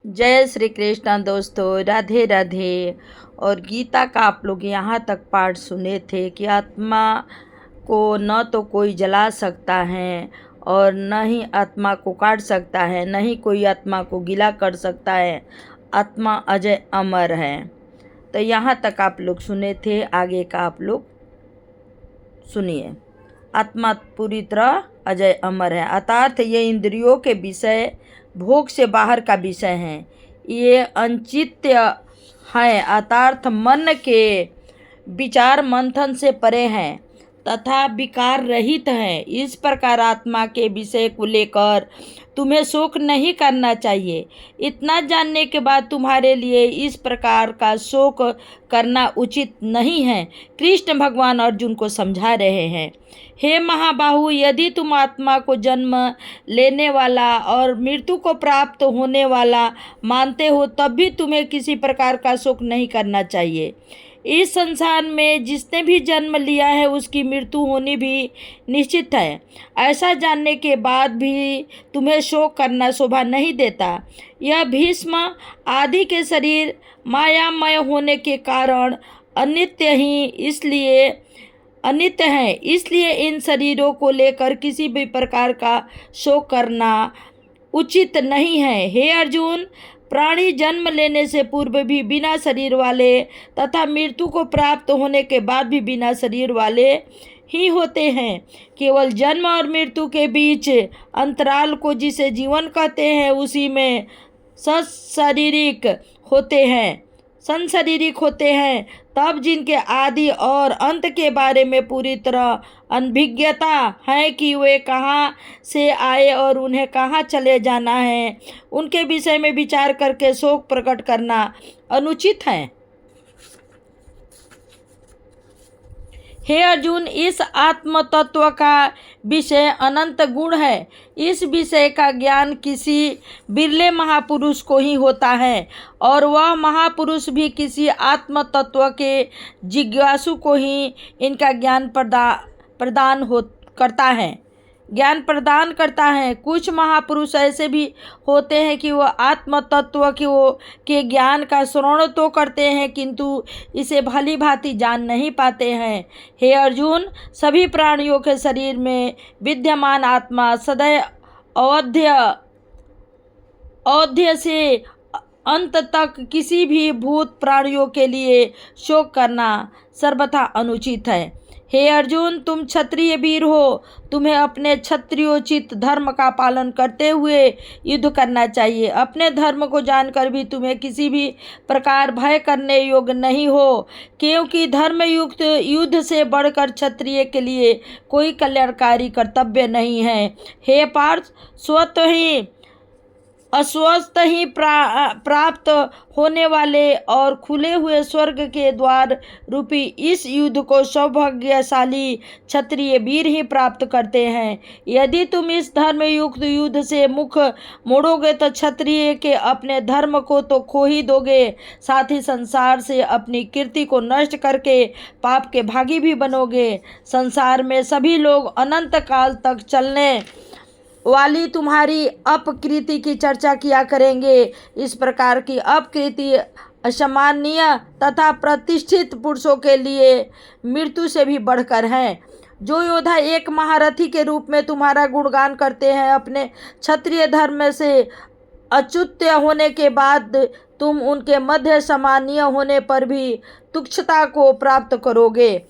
जय श्री कृष्ण दोस्तों, राधे राधे। और गीता का आप लोग यहाँ तक पाठ सुने थे कि आत्मा को न तो कोई जला सकता है और न ही आत्मा को काट सकता है, न ही कोई आत्मा को गीला कर सकता है। आत्मा अजय अमर है। तो यहाँ तक आप लोग सुने थे, आगे का आप लोग सुनिए। आत्मा पूरी तरह अजय अमर है, अर्थात ये इंद्रियों के विषय, भोग से बाहर का विषय है। ये अनचित्य है, अर्थात मन के विचार मंथन से परे हैं तथा विकार रहित है। इस प्रकार आत्मा के विषय को लेकर तुम्हें शोक नहीं करना चाहिए। इतना जानने के बाद तुम्हारे लिए इस प्रकार का शोक करना उचित नहीं है। कृष्ण भगवान अर्जुन को समझा रहे हैं, हे महाबाहु, यदि तुम आत्मा को जन्म लेने वाला और मृत्यु को प्राप्त होने वाला मानते हो, तब भी तुम्हें किसी प्रकार का शोक नहीं करना चाहिए। इस संसार में जिसने भी जन्म लिया है उसकी मृत्यु होनी भी निश्चित है। ऐसा जानने के बाद भी तुम्हें शोक करना शोभा नहीं देता। यह भीष्म आदि के शरीर मायामय होने के कारण अनित्य हैं, इसलिए इन शरीरों को लेकर किसी भी प्रकार का शोक करना उचित नहीं है। हे अर्जुन, प्राणी जन्म लेने से पूर्व भी बिना शरीर वाले तथा मृत्यु को प्राप्त होने के बाद भी बिना शरीर वाले ही होते हैं। केवल जन्म और मृत्यु के बीच अंतराल को जिसे जीवन कहते हैं, उसी में संशरीरिक होते हैं। तब जिनके आदि और अंत के बारे में पूरी तरह अनभिज्ञता है कि वे कहाँ से आए और उन्हें कहाँ चले जाना है, उनके विषय में विचार करके शोक प्रकट करना अनुचित है। हे अर्जुन, इस आत्म तत्व का विषय अनंत गुण है। इस विषय का ज्ञान किसी बिरले महापुरुष को ही होता है और वह महापुरुष भी किसी आत्म तत्व के जिज्ञासु को ही इनका ज्ञान प्रदान करता है। कुछ महापुरुष ऐसे भी होते हैं कि वह आत्म तत्व के ज्ञान का श्रवण तो करते हैं, किंतु इसे भली भांति जान नहीं पाते हैं। हे अर्जुन, सभी प्राणियों के शरीर में विद्यमान आत्मा सदैव अवध्य से अंत तक किसी भी भूत प्राणियों के लिए शोक करना सर्वथा अनुचित है। हे अर्जुन, तुम क्षत्रिय वीर हो, तुम्हें अपने क्षत्रियोचित धर्म का पालन करते हुए युद्ध करना चाहिए। अपने धर्म को जानकर भी तुम्हें किसी भी प्रकार भय करने योग्य नहीं हो, क्योंकि धर्मयुक्त युद्ध से बढ़कर क्षत्रिय के लिए कोई कल्याणकारी कर्तव्य नहीं है। हे पार्थ, अस्वस्थ ही प्राप्त होने वाले और खुले हुए स्वर्ग के द्वार रूपी इस युद्ध को सौभाग्यशाली क्षत्रिय वीर ही प्राप्त करते हैं। यदि तुम इस धर्मयुक्त युद्ध से मुख मोड़ोगे तो क्षत्रिय के अपने धर्म को तो खो ही दोगे, साथ ही संसार से अपनी कीर्ति को नष्ट करके पाप के भागी भी बनोगे। संसार में सभी लोग अनंत काल तक चलने वाली तुम्हारी अपकृति की चर्चा किया करेंगे। इस प्रकार की अपकृति असामान्य तथा प्रतिष्ठित पुरुषों के लिए मृत्यु से भी बढ़कर है। जो योद्धा एक महारथी के रूप में तुम्हारा गुणगान करते हैं, अपने क्षत्रिय धर्म से अच्युत होने के बाद तुम उनके मध्य सामान्य होने पर भी तुच्छता को प्राप्त करोगे।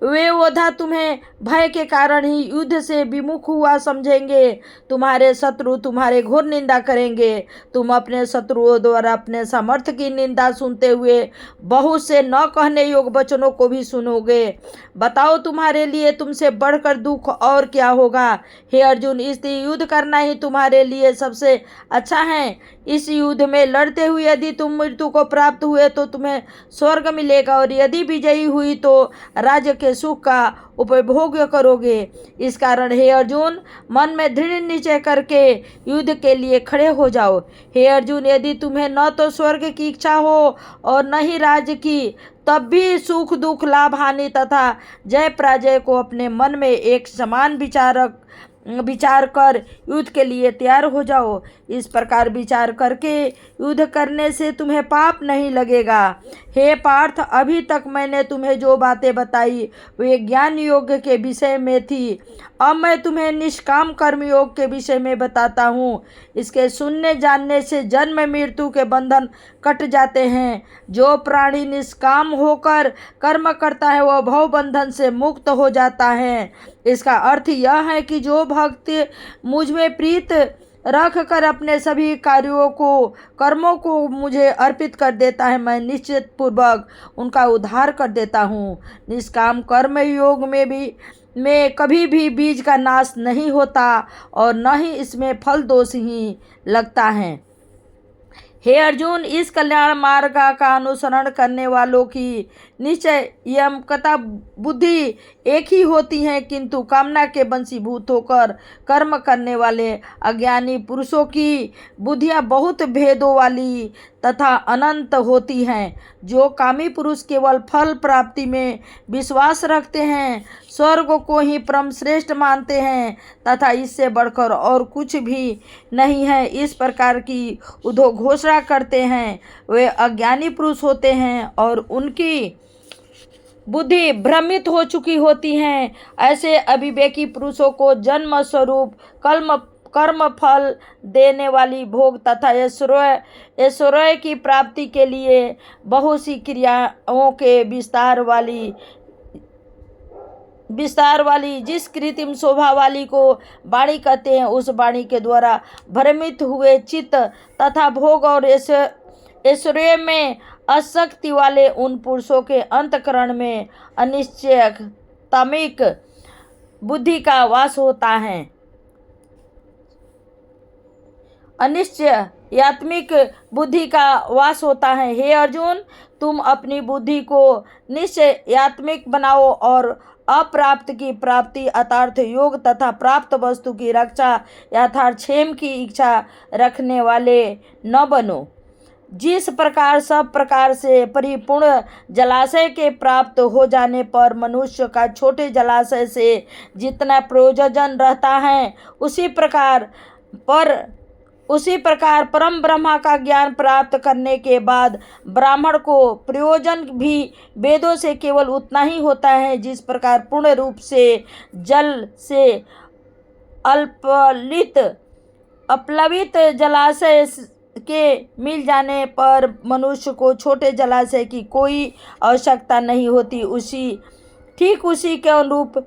वे योद्धा तुम्हें भय के कारण ही युद्ध से विमुख हुआ समझेंगे। तुम्हारे शत्रु तुम्हारे घोर निंदा करेंगे। तुम अपने शत्रुओं द्वारा अपने सामर्थ्य की निंदा सुनते हुए बहुत से न कहने योग्य वचनों को भी सुनोगे। बताओ, तुम्हारे लिए तुमसे बढ़कर दुख और क्या होगा। हे अर्जुन, इसलिए युद्ध करना ही तुम्हारे लिए सबसे अच्छा है। इस युद्ध में लड़ते हुए यदि तुम मृत्यु को प्राप्त हुए तो तुम्हें स्वर्ग मिलेगा, और यदि विजयी हुई तो राज्य के सुख का उपभोग करोगे। इस कारण हे अर्जुन, मन में दृढ़ निश्चय करके युद्ध के लिए खड़े हो जाओ। हे अर्जुन, यदि तुम्हें न तो स्वर्ग की इच्छा हो और न ही राज्य की, तब भी सुख दुख लाभ हानि तथा जय पराजय को अपने मन में एक समान विचार कर युद्ध के लिए तैयार हो जाओ। इस प्रकार विचार करके युद्ध करने से तुम्हें पाप नहीं लगेगा। हे पार्थ, अभी तक मैंने तुम्हें जो बातें बताई वे ज्ञान योग के विषय में थी। अब मैं तुम्हें निष्काम कर्म योग के विषय में बताता हूँ। इसके सुनने जानने से जन्म मृत्यु के बंधन कट जाते हैं। जो प्राणी निष्काम होकर कर्म करता है वह भव बंधन से मुक्त हो जाता है। इसका अर्थ यह है कि जो भक्त मुझ में प्रीत रख कर अपने सभी कार्यों को कर्मों को मुझे अर्पित कर देता है, मैं निश्चित पूर्वक उनका उद्धार कर देता हूँ। निष्काम कर्म योग में कभी भी बीज का नाश नहीं होता और न ही इसमें फल दोष ही लगता है। हे अर्जुन, इस कल्याण मार्ग का अनुसरण करने वालों की निश्चय यमकता बुद्धि एक ही होती है, किंतु कामना के वशीभूत होकर कर्म करने वाले अज्ञानी पुरुषों की बुद्धियाँ बहुत भेदों वाली तथा अनंत होती हैं। जो कामी पुरुष केवल फल प्राप्ति में विश्वास रखते हैं, स्वर्ग को ही परम श्रेष्ठ मानते हैं तथा इससे बढ़कर और कुछ भी नहीं है, इस प्रकार की उद्घोषणा करते हैं, वे अज्ञानी पुरुष होते हैं और उनकी बुद्धि भ्रमित हो चुकी होती हैं। ऐसे अविवेकी पुरुषों को जन्म स्वरूप कर्म फल देने वाली भोग तथा ऐश्वर्य की प्राप्ति के लिए बहुत सी क्रियाओं के विस्तार वाली जिस कृत्रिम शोभा वाली को वाणी कहते हैं, उस वाणी के द्वारा भ्रमित हुए चित्त तथा भोग और ऐश्वर्य में आसक्ति वाले उन पुरुषों के अंतःकरण में अनिश्चयात्मिक बुद्धि का वास होता है। अनिश्चयात्मिक बुद्धि का वास होता है। हे अर्जुन, तुम अपनी बुद्धि को निश्चयात्मिक बनाओ और अप्राप्त की प्राप्ति अर्थात योग तथा प्राप्त वस्तु की रक्षा यथार्थ क्षेम की इच्छा रखने वाले न बनो। जिस प्रकार सब प्रकार से परिपूर्ण जलाशय के प्राप्त हो जाने पर मनुष्य का छोटे जलाशय से जितना प्रयोजन रहता है, उसी प्रकार परम ब्रह्मा का ज्ञान प्राप्त करने के बाद ब्राह्मण को प्रयोजन भी वेदों से केवल उतना ही होता है। जिस प्रकार पूर्ण रूप से जल से अपलवित जलाशय के मिल जाने पर मनुष्य को छोटे जलाशय की कोई आवश्यकता नहीं होती, ठीक उसी के अनुरूप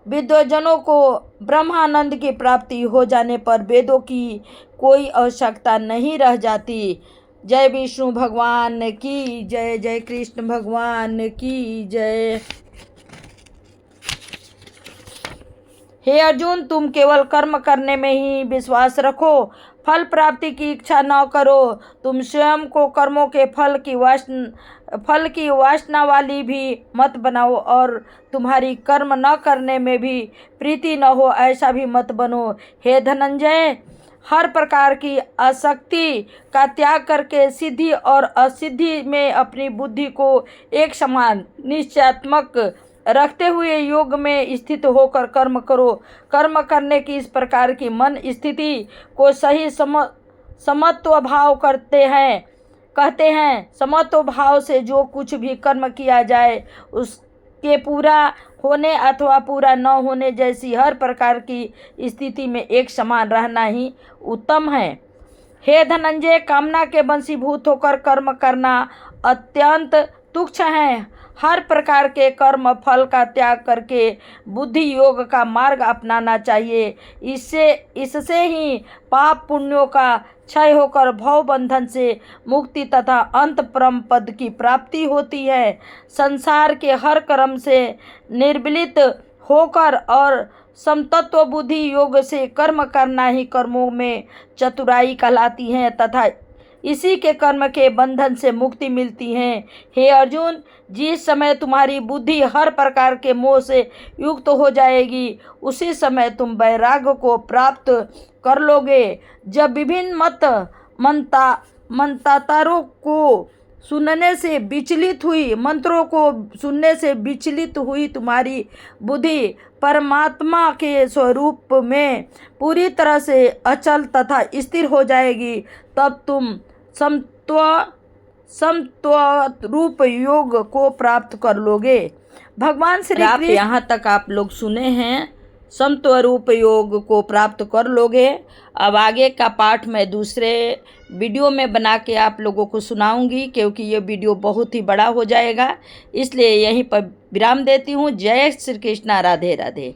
विद्वजनों को ब्रह्मानंद की प्राप्ति हो जाने पर वेदों की कोई आवश्यकता नहीं रह जाती। जय विष्णु भगवान की जय, जय कृष्ण भगवान की जय। हे अर्जुन, तुम केवल कर्म करने में ही विश्वास रखो, फल प्राप्ति की इच्छा न करो। तुम स्वयं को कर्मों के फल की वासना वाली भी मत बनाओ और तुम्हारी कर्म न करने में भी प्रीति न हो, ऐसा भी मत बनो। हे धनंजय, हर प्रकार की आसक्ति का त्याग करके सिद्धि और असिद्धि में अपनी बुद्धि को एक समान निश्चयात्मक रखते हुए योग में स्थित होकर कर्म करो। कर्म करने की इस प्रकार की मन स्थिति को सही समत्व भाव कहते हैं। समत्व भाव से जो कुछ भी कर्म किया जाए उसके पूरा होने अथवा पूरा न होने जैसी हर प्रकार की स्थिति में एक समान रहना ही उत्तम है। हे धनंजय, कामना के वशीभूत होकर कर्म करना अत्यंत तुच्छ है। हर प्रकार के कर्म फल का त्याग करके बुद्धि योग का मार्ग अपनाना चाहिए। इससे ही पाप पुण्यों का क्षय होकर भव बंधन से मुक्ति तथा अंत परम पद की प्राप्ति होती है। संसार के हर कर्म से निर्विलित होकर और समतत्व बुद्धि योग से कर्म करना ही कर्मों में चतुराई कहलाती है तथा इसी के कर्म के बंधन से मुक्ति मिलती है। हे अर्जुन, जिस समय तुम्हारी बुद्धि हर प्रकार के मोह से युक्त हो जाएगी, उसी समय तुम वैराग्य को प्राप्त कर लोगे। जब विभिन्न मंतातारों को सुनने से विचलित हुई, मंत्रों को सुनने से विचलित हुई तुम्हारी बुद्धि परमात्मा के स्वरूप में पूरी तरह से अचल तथा स्थिर हो जाएगी। तब तुम समत्व रूप योग को प्राप्त कर लोगे। भगवान श्री कृष्ण, यहाँ तक आप लोग सुने हैं, समत्व रूप योग को प्राप्त कर लोगे। अब आगे का पाठ मैं दूसरे वीडियो में बना के आप लोगों को सुनाऊंगी, क्योंकि ये वीडियो बहुत ही बड़ा हो जाएगा, इसलिए यहीं पर विराम देती हूँ। जय श्री कृष्णा, राधे राधे।